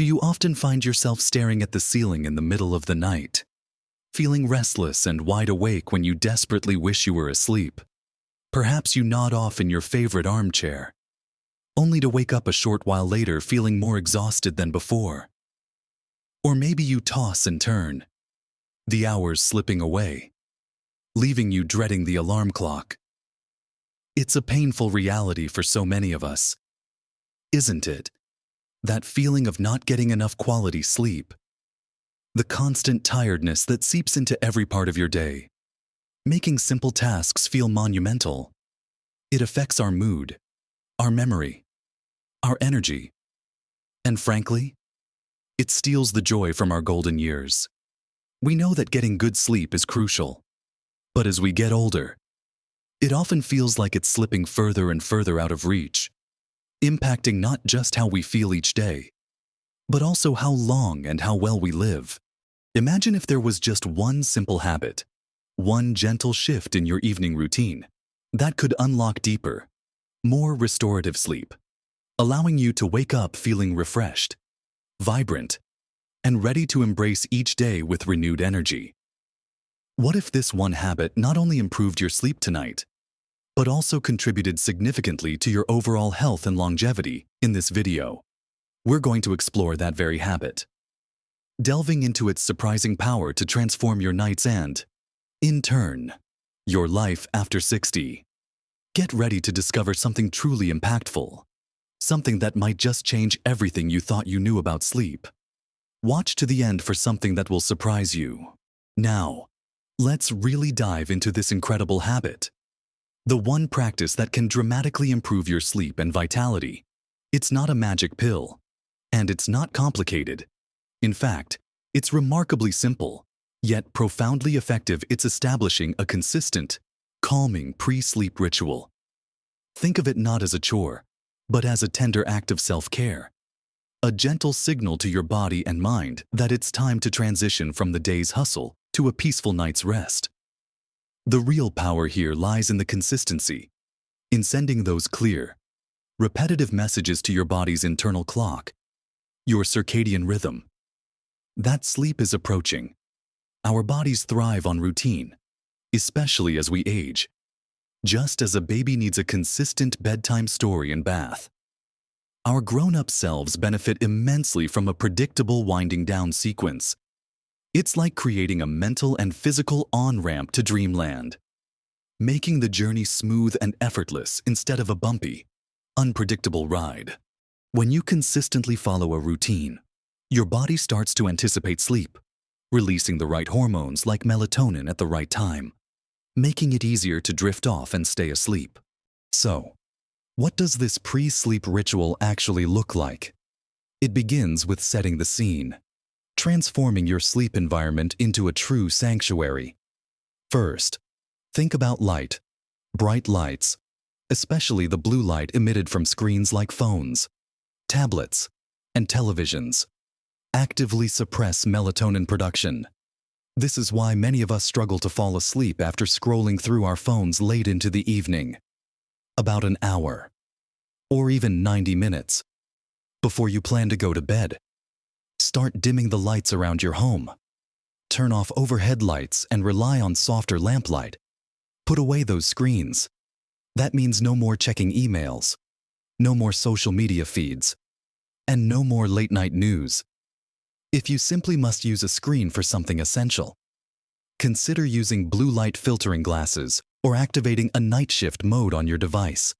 Do you often find yourself staring at the ceiling in the middle of the night, feeling restless and wide awake when you desperately wish you were asleep? Perhaps you nod off in your favorite armchair, only to wake up a short while later feeling more exhausted than before. Or maybe you toss and turn, the hours slipping away, leaving you dreading the alarm clock. It's a painful reality for so many of us, isn't it? That feeling of not getting enough quality sleep. The constant tiredness that seeps into every part of your day, making simple tasks feel monumental. It affects our mood, our memory, our energy, and frankly, it steals the joy from our golden years. We know that getting good sleep is crucial, but as we get older, it often feels like it's slipping further and further out of reach, impacting not just how we feel each day, but also how long and how well we live. Imagine if there was just one simple habit, one gentle shift in your evening routine that could unlock deeper, more restorative sleep, allowing you to wake up feeling refreshed, vibrant, and ready to embrace each day with renewed energy. What if this one habit not only improved your sleep tonight, but also contributed significantly to your overall health and longevity? In this video, we're going to explore that very habit, delving into its surprising power to transform your nights and, in turn, your life after 60. Get ready to discover something truly impactful, something that might just change everything you thought you knew about sleep. Watch to the end for something that will surprise you. Now, let's really dive into this incredible habit. The one practice that can dramatically improve your sleep and vitality. It's not a magic pill, and it's not complicated. In fact, it's remarkably simple, yet profoundly effective. It's establishing a consistent, calming pre-sleep ritual. Think of it not as a chore, but as a tender act of self-care. A gentle signal to your body and mind that it's time to transition from the day's hustle to a peaceful night's rest. The real power here lies in the consistency, in sending those clear, repetitive messages to your body's internal clock, your circadian rhythm, that sleep is approaching. Our bodies thrive on routine, especially as we age. Just as a baby needs a consistent bedtime story and bath, our grown-up selves benefit immensely from a predictable winding down sequence. It's like creating a mental and physical on-ramp to dreamland, making the journey smooth and effortless instead of a bumpy, unpredictable ride. When you consistently follow a routine, your body starts to anticipate sleep, releasing the right hormones like melatonin at the right time, making it easier to drift off and stay asleep. So, what does this pre-sleep ritual actually look like? It begins with setting the scene, transforming your sleep environment into a true sanctuary. First, think about light. Bright lights, especially the blue light emitted from screens like phones, tablets, and televisions, actively suppress melatonin production. This is why many of us struggle to fall asleep after scrolling through our phones late into the evening. About an hour, or even 90 minutes, before you plan to go to bed, start dimming the lights around your home. Turn off overhead lights and rely on softer lamplight. Put away those screens. That means no more checking emails, no more social media feeds, and no more late-night news. If you simply must use a screen for something essential, consider using blue light filtering glasses or activating a night shift mode on your device.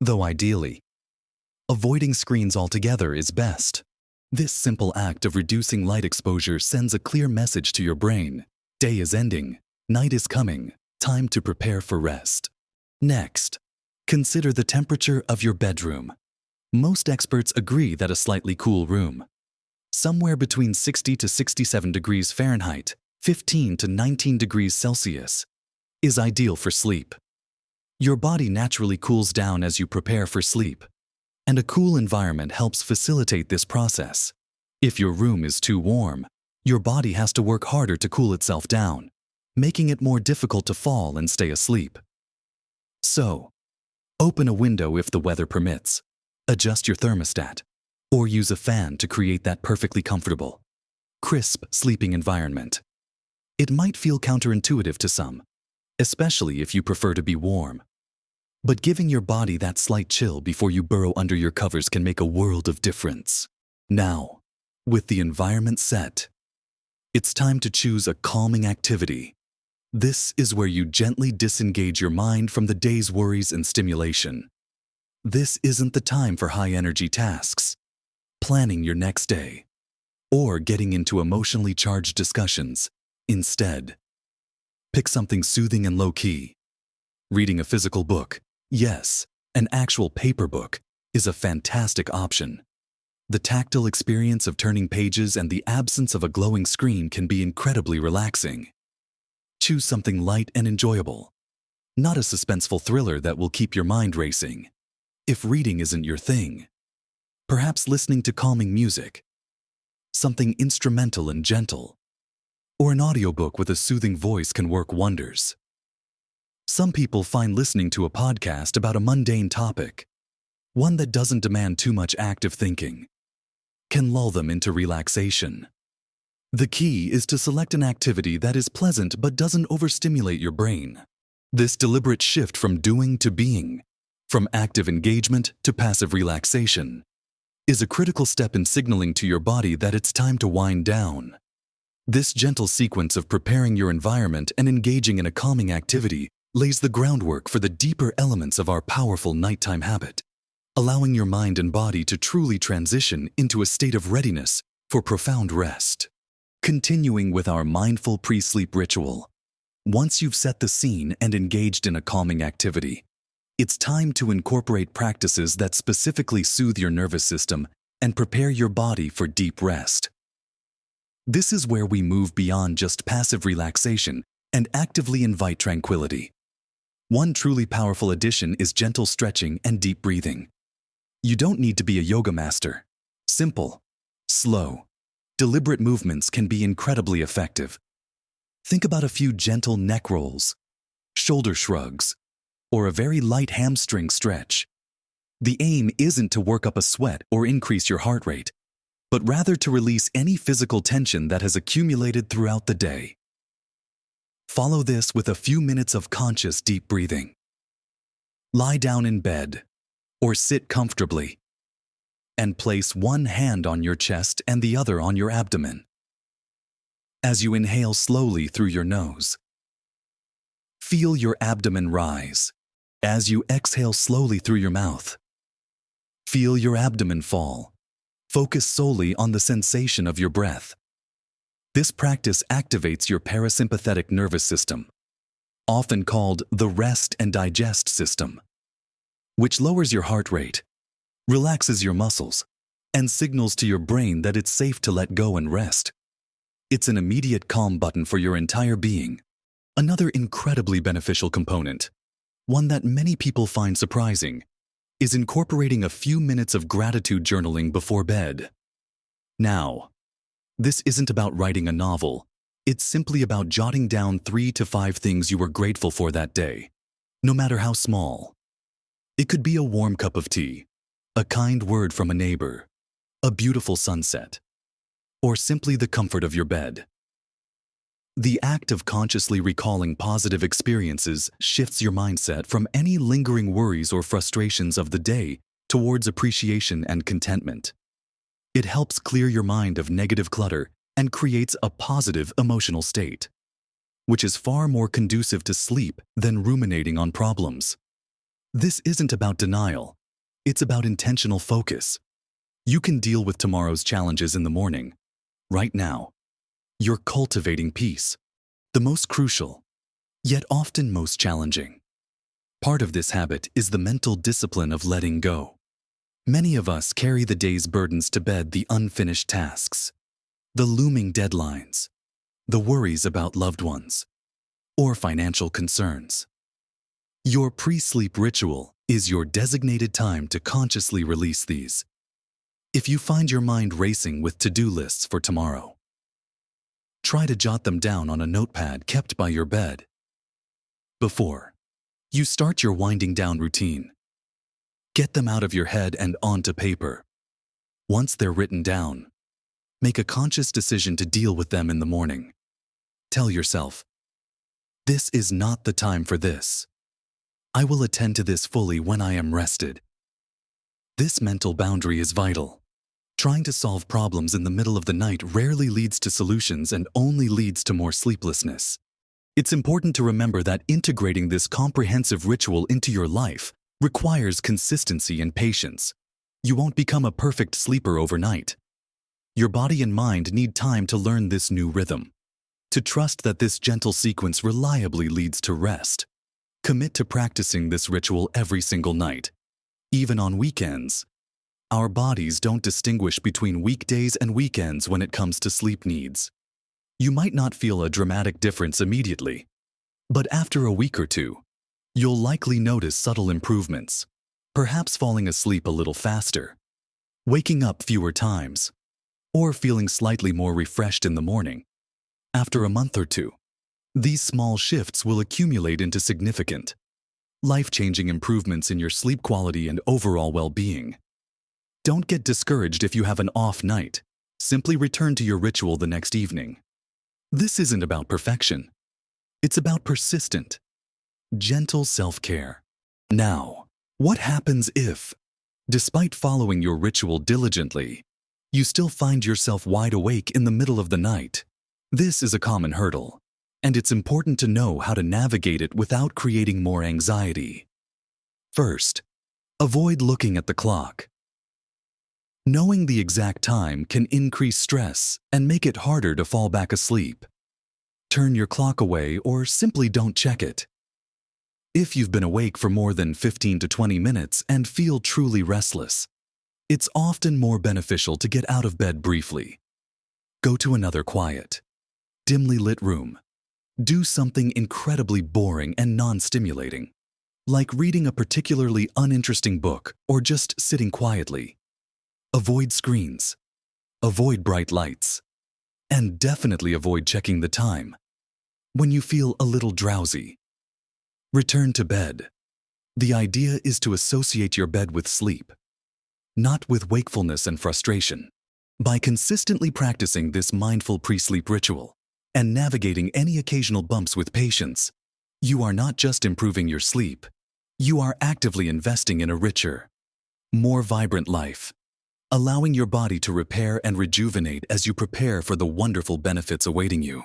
Though ideally, avoiding screens altogether is best. This simple act of reducing light exposure sends a clear message to your brain. Day is ending, night is coming, time to prepare for rest. Next, consider the temperature of your bedroom. Most experts agree that a slightly cool room, somewhere between 60 to 67 degrees Fahrenheit, 15 to 19 degrees Celsius, is ideal for sleep. Your body naturally cools down as you prepare for sleep, and a cool environment helps facilitate this process. If your room is too warm, your body has to work harder to cool itself down, making it more difficult to fall and stay asleep. So, open a window if the weather permits. Adjust your thermostat. Or use a fan to create that perfectly comfortable, crisp sleeping environment. It might feel counterintuitive to some, especially if you prefer to be warm. But giving your body that slight chill before you burrow under your covers can make a world of difference. Now, with the environment set, it's time to choose a calming activity. This is where you gently disengage your mind from the day's worries and stimulation. This isn't the time for high-energy tasks, planning your next day, or getting into emotionally charged discussions. Instead, pick something soothing and low-key. Reading a physical book, yes, an actual paper book, is a fantastic option. The tactile experience of turning pages and the absence of a glowing screen can be incredibly relaxing. Choose something light and enjoyable, not a suspenseful thriller that will keep your mind racing. If reading isn't your thing, perhaps listening to calming music, something instrumental and gentle, or an audiobook with a soothing voice can work wonders. Some people find listening to a podcast about a mundane topic, one that doesn't demand too much active thinking, can lull them into relaxation. The key is to select an activity that is pleasant but doesn't overstimulate your brain. This deliberate shift from doing to being, from active engagement to passive relaxation, is a critical step in signaling to your body that it's time to wind down. This gentle sequence of preparing your environment and engaging in a calming activity lays the groundwork for the deeper elements of our powerful nighttime habit, allowing your mind and body to truly transition into a state of readiness for profound rest. Continuing with our mindful pre-sleep ritual, once you've set the scene and engaged in a calming activity, it's time to incorporate practices that specifically soothe your nervous system and prepare your body for deep rest. This is where we move beyond just passive relaxation and actively invite tranquility. One truly powerful addition is gentle stretching and deep breathing. You don't need to be a yoga master. Simple, slow, deliberate movements can be incredibly effective. Think about a few gentle neck rolls, shoulder shrugs, or a very light hamstring stretch. The aim isn't to work up a sweat or increase your heart rate, but rather to release any physical tension that has accumulated throughout the day. Follow this with a few minutes of conscious deep breathing. Lie down in bed or sit comfortably and place one hand on your chest and the other on your abdomen. As you inhale slowly through your nose, feel your abdomen rise. As you exhale slowly through your mouth, feel your abdomen fall. Focus solely on the sensation of your breath. This practice activates your parasympathetic nervous system, often called the rest and digest system, which lowers your heart rate, relaxes your muscles, and signals to your brain that it's safe to let go and rest. It's an immediate calm button for your entire being. Another incredibly beneficial component, one that many people find surprising, is incorporating a few minutes of gratitude journaling before bed. Now, this isn't about writing a novel. It's simply about jotting down 3 to 5 things you were grateful for that day, no matter how small. It could be a warm cup of tea, a kind word from a neighbor, a beautiful sunset, or simply the comfort of your bed. The act of consciously recalling positive experiences shifts your mindset from any lingering worries or frustrations of the day towards appreciation and contentment. It helps clear your mind of negative clutter and creates a positive emotional state, which is far more conducive to sleep than ruminating on problems. This isn't about denial. It's about intentional focus. You can deal with tomorrow's challenges in the morning. Right now, you're cultivating peace, the most crucial, yet often most challenging. Part of this habit is the mental discipline of letting go. Many of us carry the day's burdens to bed: the unfinished tasks, the looming deadlines, the worries about loved ones, or financial concerns. Your pre-sleep ritual is your designated time to consciously release these. If you find your mind racing with to-do lists for tomorrow, try to jot them down on a notepad kept by your bed. Before you start your winding down routine, get them out of your head and onto paper. Once they're written down, make a conscious decision to deal with them in the morning. Tell yourself, this is not the time for this. I will attend to this fully when I am rested. This mental boundary is vital. Trying to solve problems in the middle of the night rarely leads to solutions and only leads to more sleeplessness. It's important to remember that integrating this comprehensive ritual into your life requires consistency and patience. You won't become a perfect sleeper overnight. Your body and mind need time to learn this new rhythm, to trust that this gentle sequence reliably leads to rest. Commit to practicing this ritual every single night, even on weekends. Our bodies don't distinguish between weekdays and weekends when it comes to sleep needs. You might not feel a dramatic difference immediately, but after a week or two, you'll likely notice subtle improvements, perhaps falling asleep a little faster, waking up fewer times, or feeling slightly more refreshed in the morning. After a month or two, these small shifts will accumulate into significant, life-changing improvements in your sleep quality and overall well-being. Don't get discouraged if you have an off night. Simply return to your ritual the next evening. This isn't about perfection. It's about persistent, gentle self-care. Now, what happens if, despite following your ritual diligently, you still find yourself wide awake in the middle of the night? This is a common hurdle, and it's important to know how to navigate it without creating more anxiety. First, avoid looking at the clock. Knowing the exact time can increase stress and make it harder to fall back asleep. Turn your clock away or simply don't check it. If you've been awake for more than 15 to 20 minutes and feel truly restless, it's often more beneficial to get out of bed briefly. Go to another quiet, dimly lit room. Do something incredibly boring and non-stimulating, like reading a particularly uninteresting book or just sitting quietly. Avoid screens, avoid bright lights, and definitely avoid checking the time. When you feel a little drowsy, return to bed. The idea is to associate your bed with sleep, not with wakefulness and frustration. By consistently practicing this mindful pre-sleep ritual and navigating any occasional bumps with patience, you are not just improving your sleep, you are actively investing in a richer, more vibrant life, allowing your body to repair and rejuvenate as you prepare for the wonderful benefits awaiting you.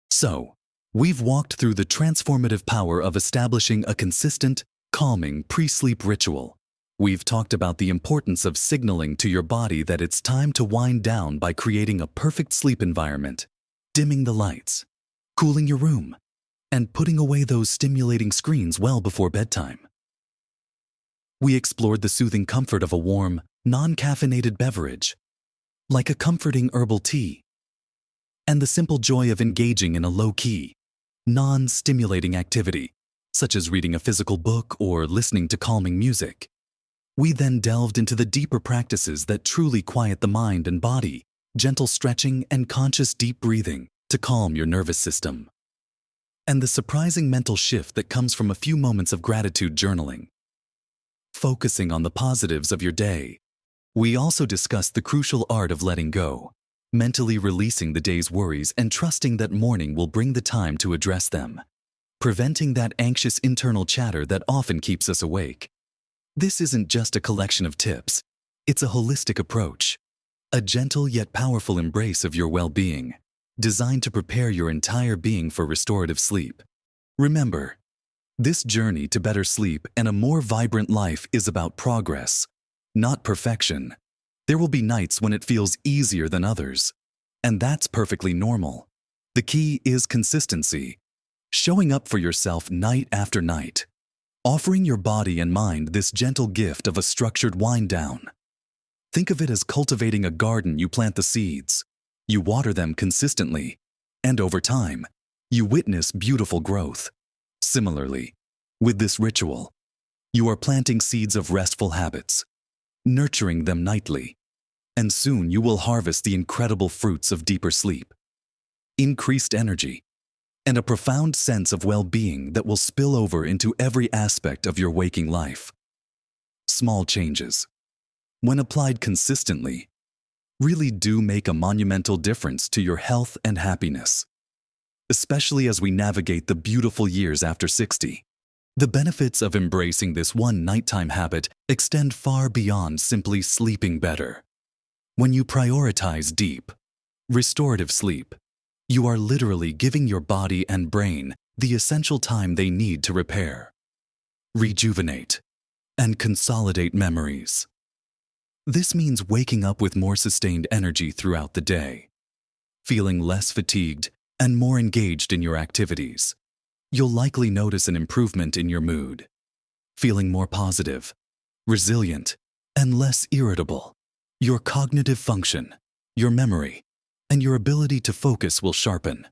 So, we've walked through the transformative power of establishing a consistent, calming pre-sleep ritual. We've talked about the importance of signaling to your body that it's time to wind down by creating a perfect sleep environment, dimming the lights, cooling your room, and putting away those stimulating screens well before bedtime. We explored the soothing comfort of a warm, non-caffeinated beverage, like a comforting herbal tea, and the simple joy of engaging in a low-key, non-stimulating activity, such as reading a physical book or listening to calming music. We then delved into the deeper practices that truly quiet the mind and body, gentle stretching and conscious deep breathing to calm your nervous system, and the surprising mental shift that comes from a few moments of gratitude journaling. Focusing on the positives of your day. We also discussed the crucial art of letting go, mentally releasing the day's worries and trusting that morning will bring the time to address them, preventing that anxious internal chatter that often keeps us awake. This isn't just a collection of tips, it's a holistic approach, a gentle yet powerful embrace of your well-being, designed to prepare your entire being for restorative sleep. Remember, this journey to better sleep and a more vibrant life is about progress, not perfection. There will be nights when it feels easier than others, and that's perfectly normal. The key is consistency, showing up for yourself night after night, offering your body and mind this gentle gift of a structured wind down. Think of it as cultivating a garden. You plant the seeds, you water them consistently, and over time, you witness beautiful growth. Similarly, with this ritual, you are planting seeds of restful habits, nurturing them nightly, and soon you will harvest the incredible fruits of deeper sleep, increased energy, and a profound sense of well-being that will spill over into every aspect of your waking life. Small changes, when applied consistently, really do make a monumental difference to your health and happiness, especially as we navigate the beautiful years after 60. The benefits of embracing this one nighttime habit extend far beyond simply sleeping better. When you prioritize deep, restorative sleep, you are literally giving your body and brain the essential time they need to repair, rejuvenate, and consolidate memories. This means waking up with more sustained energy throughout the day, feeling less fatigued and more engaged in your activities. You'll likely notice an improvement in your mood, feeling more positive, resilient, and less irritable. Your cognitive function, your memory, and your ability to focus will sharpen.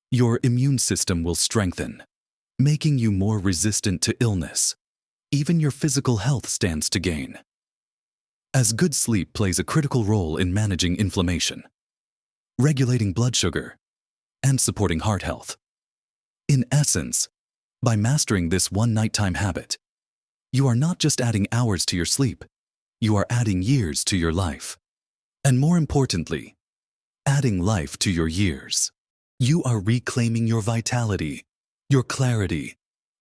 Your immune system will strengthen, making you more resistant to illness. Even your physical health stands to gain, as good sleep plays a critical role in managing inflammation, regulating blood sugar, and supporting heart health. In essence, by mastering this one nighttime habit, you are not just adding hours to your sleep, you are adding years to your life. And more importantly, adding life to your years. You are reclaiming your vitality, your clarity,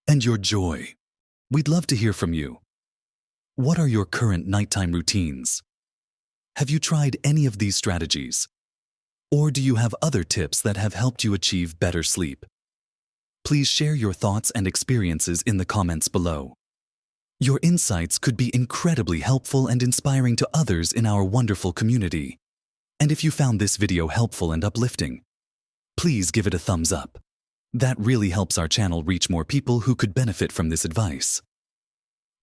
and your joy. We'd love to hear from you. What are your current nighttime routines? Have you tried any of these strategies? Or do you have other tips that have helped you achieve better sleep? Please share your thoughts and experiences in the comments below. Your insights could be incredibly helpful and inspiring to others in our wonderful community. And if you found this video helpful and uplifting, please give it a thumbs up. That really helps our channel reach more people who could benefit from this advice.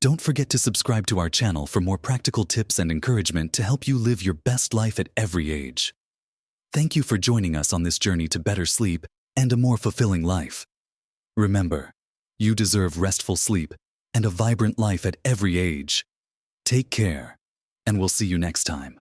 Don't forget to subscribe to our channel for more practical tips and encouragement to help you live your best life at every age. Thank you for joining us on this journey to better sleep and a more fulfilling life. Remember, you deserve restful sleep and a vibrant life at every age. Take care, and we'll see you next time.